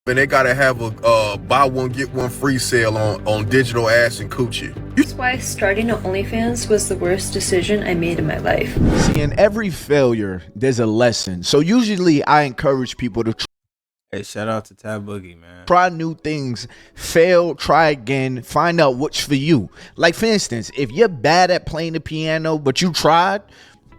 and they gotta have a buy one get one free sale on digital ass and coochie. That's why starting an OnlyFans was the worst decision I made in my life. See, in every failure, there's a lesson. So usually I encourage people to Hey, shout out to Tab Boogie, man. try new things, fail, try again, find out what's for you. Like, for instance, if you're bad at playing the piano, but you tried,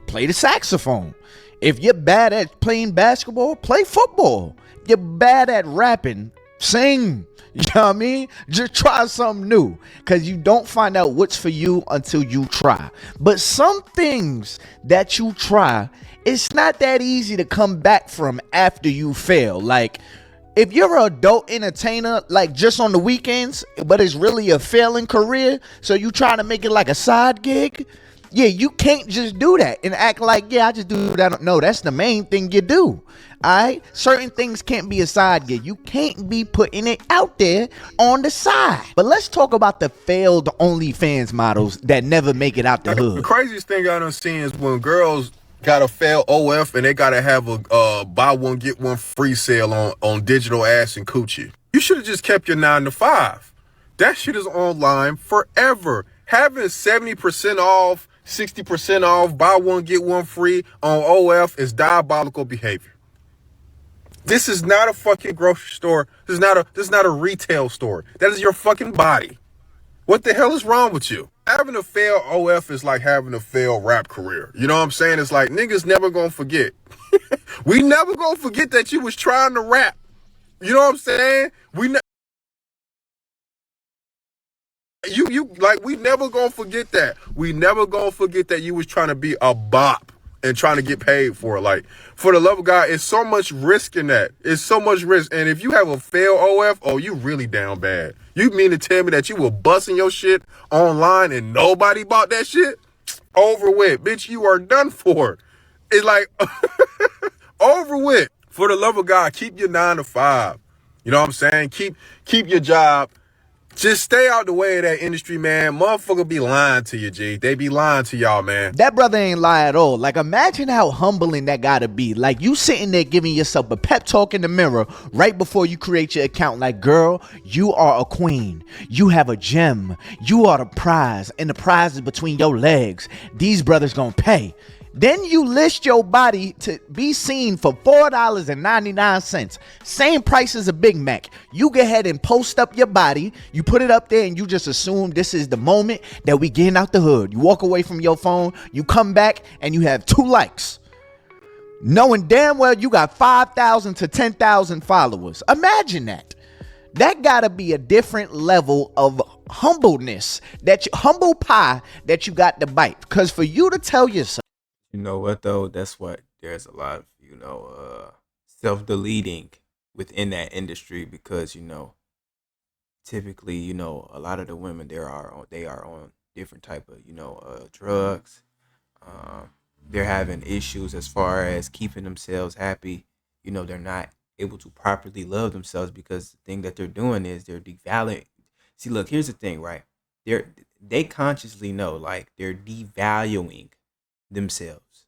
play the saxophone. If you're bad at playing basketball, play football. If you're bad at rapping, sing. You know what I mean? Just try something new, because you don't find out what's for you until you try. But some things that you try, it's not that easy to come back from after you fail. Like, if you're an adult entertainer, like just on the weekends, but it's really a failing career, so you try to make it like a side gig, yeah, you can't just do that and act like, yeah, I just do that. No, that's the main thing you do. All right, certain things can't be a side gig. You can't be putting it out there on the side. But let's talk about the failed OnlyFans models that never make it out the hood. The craziest thing I done seen is when girls gotta fail OF and they gotta have a buy one get one free sale on digital ass and coochie. You should have just kept your 9 to 5. That shit is online forever. Having 70% off, 60% off, buy one get one free on OF is diabolical behavior. This is not a fucking grocery store. This is not a retail store. That is your fucking body. What the hell is wrong with you? Having a failed OF is like having a failed rap career. You know what I'm saying? It's like niggas never gonna forget. We never gonna forget that you was trying to rap. You know what I'm saying? We never gonna forget that. We never gonna forget that you was trying to be a bop and trying to get paid for it. Like, for the love of God, it's so much risk in that. It's so much risk. And if you have a failed OF, oh, you really down bad. You mean to tell me that you were busting your shit online and nobody bought that shit? Over with. Bitch, you are done for. It's like, over with. For the love of God, keep your 9 to 5. You know what I'm saying? Keep your job. Just stay out the way of that industry, man. Motherfucker be lying to you, G. They be lying to y'all, man. That brother ain't lie at all. Like, imagine how humbling that gotta be. Like, you sitting there giving yourself a pep talk in the mirror right before you create your account. Like, girl, you are a queen. You have a gem. You are the prize, and the prize is between your legs. These brothers gonna pay. Then you list your body to be seen for $4.99. Same price as a Big Mac. You go ahead and post up your body. You put it up there and you just assume this is the moment that we getting out the hood. You walk away from your phone. You come back and you have 2 likes. Knowing damn well you got 5,000 to 10,000 followers. Imagine that. That gotta be a different level of humbleness. Humble pie that you got to bite. Because for you to tell yourself, You know what though? That's what there's a lot of, self-deleting within that industry because, typically, a lot of the women they are on different type of, drugs. They're having issues as far as keeping themselves happy. They're not able to properly love themselves because the thing that they're doing is they're devaluing. See, look, here's the thing, right? They consciously know, like, they're devaluing themselves,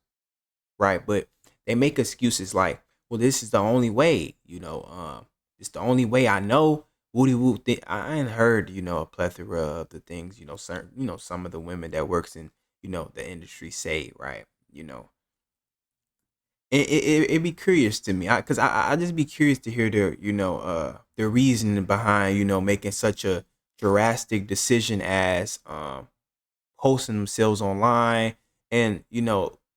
right? But they make excuses like, well, this is the only way, it's the only way I know. Woody woo. I ain't heard, a plethora of the things, certain, some of the women that works in, the industry say, right? It'd be curious to me, because I just be curious to hear their reasoning behind, making such a drastic decision as posting themselves online. And,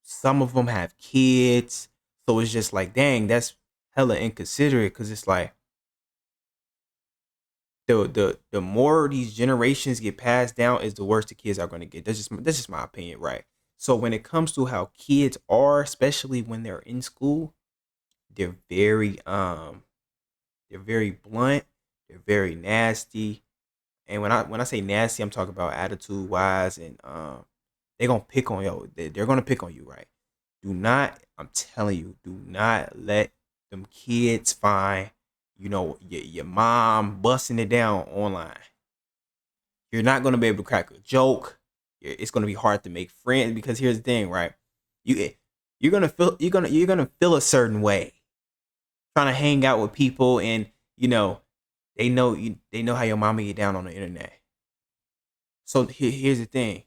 some of them have kids. So it's just like, dang, that's hella inconsiderate. Because it's like, the more these generations get passed down is the worse the kids are going to get. That's just my opinion, right? So when it comes to how kids are, especially when they're in school, they're very blunt. They're very nasty. And when I say nasty, I'm talking about attitude wise, and they're gonna pick on you. They're gonna pick on you, right? I'm telling you, do not let them kids find, your mom busting it down online. You're not gonna be able to crack a joke. It's gonna be hard to make friends because here's the thing, right? You're gonna feel a certain way trying to hang out with people, and you know, they know how your mama get down on the internet. So here's the thing.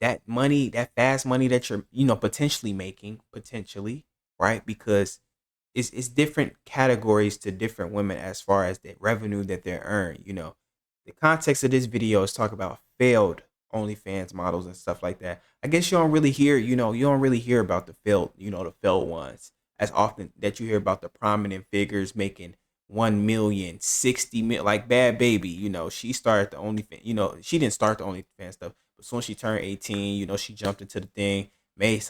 That money, that fast money that you're, potentially making, potentially, right? Because it's different categories to different women as far as the revenue that they earn. The context of this video is talking about failed OnlyFans models and stuff like that. I guess you don't really hear, you don't really hear about the failed ones as often that you hear about the prominent figures making 1 million, 60 million, like Bad Baby. She started the OnlyFans. She didn't start the OnlyFans stuff, but soon as she turned 18, she jumped into the thing, made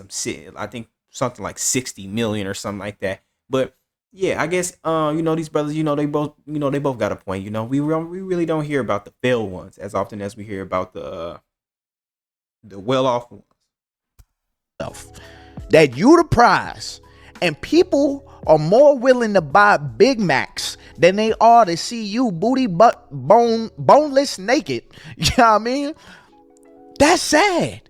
I think something like 60 million or something like that. But yeah, I guess these brothers, they both got a point. We really don't hear about the failed ones as often as we hear about the well off ones. That you the prize, and people are more willing to buy Big Macs than they are to see you boneless naked. You know what I mean? That's sad.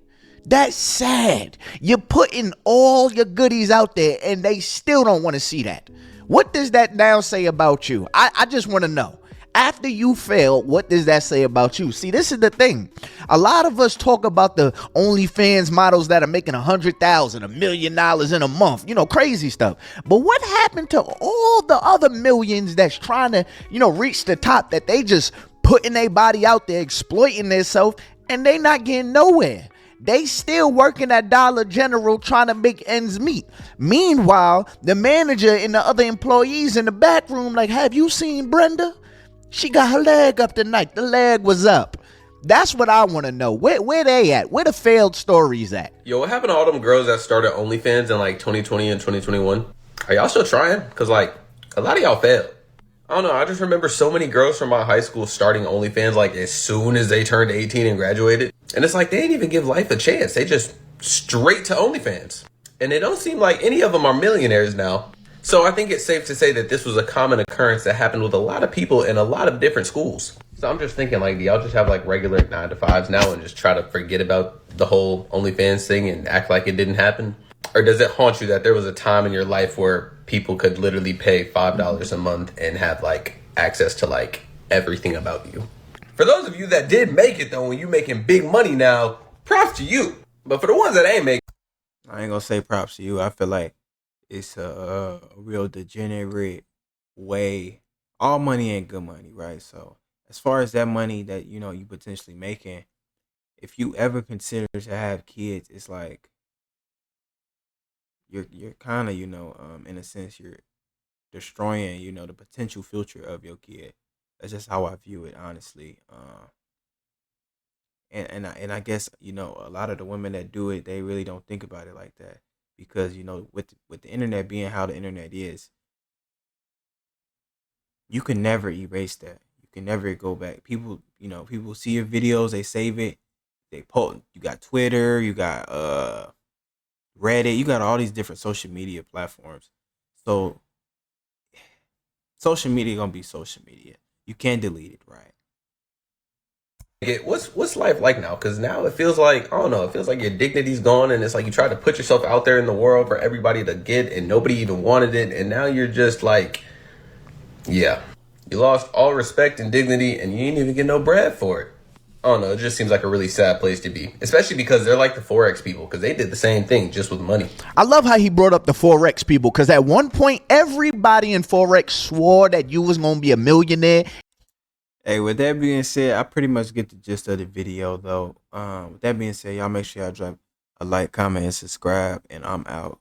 That's sad. You're putting all your goodies out there and they still don't want to see that. What does that now say about you? I just want to know. After you fail, what does that say about you? See, this is the thing. A lot of us talk about the OnlyFans models that are making $100,000, $1 million in a month, crazy stuff. But what happened to all the other millions that's trying to, reach the top, that they just putting their body out there, exploiting themselves, and they not getting nowhere? They still working at Dollar General trying to make ends meet. Meanwhile, the manager and the other employees in the back room like, have you seen Brenda? She got her leg up tonight. The leg was up. That's what I want to know. Where they at? Where the failed stories at? Yo, what happened to all them girls that started OnlyFans in like 2020 and 2021? Are y'all still trying? Because like a lot of y'all failed. I don't know. I just remember so many girls from my high school starting OnlyFans like as soon as they turned 18 and graduated. And it's like they didn't even give life a chance. They just straight to OnlyFans. And it don't seem like any of them are millionaires now. So I think it's safe to say that this was a common occurrence that happened with a lot of people in a lot of different schools. So I'm just thinking, like, do y'all just have like regular 9-to-5s now and just try to forget about the whole OnlyFans thing and act like it didn't happen? Or does it haunt you that there was a time in your life where people could literally pay $5 a month and have like access to like everything about you? For those of you that did make it though, when you making big money now, props to you. But for the ones that ain't making, I ain't gonna say props to you. I feel like it's a real degenerate way. All money ain't good money, right? So as far as that money that you potentially making, if you ever consider to have kids, it's like you're kind of in a sense you're destroying the potential future of your kid. That's just how I view it, honestly. And I guess a lot of the women that do it, they really don't think about it like that, because with the internet being how the internet is, you can never erase that. You can never go back. People see your videos, they save it, they post. You got Twitter, you got Reddit, you got all these different social media platforms. So social media gonna be social media. You can't delete it, right? what's life like now? Because now it feels like, I don't know, it feels like your dignity's gone, and it's like you try to put yourself out there in the world for everybody to get, and nobody even wanted it, and now you're just like, yeah, you lost all respect and dignity, and you ain't even get no bread for it. I don't know, it just seems like a really sad place to be, especially because they're like the Forex people, because they did the same thing just with money. I love how he brought up the Forex people, because at one point, everybody in Forex swore that you was going to be a millionaire. Hey, with that being said, I pretty much get the gist of the video, though. With that being said, y'all make sure y'all drop a like, comment, and subscribe, and I'm out.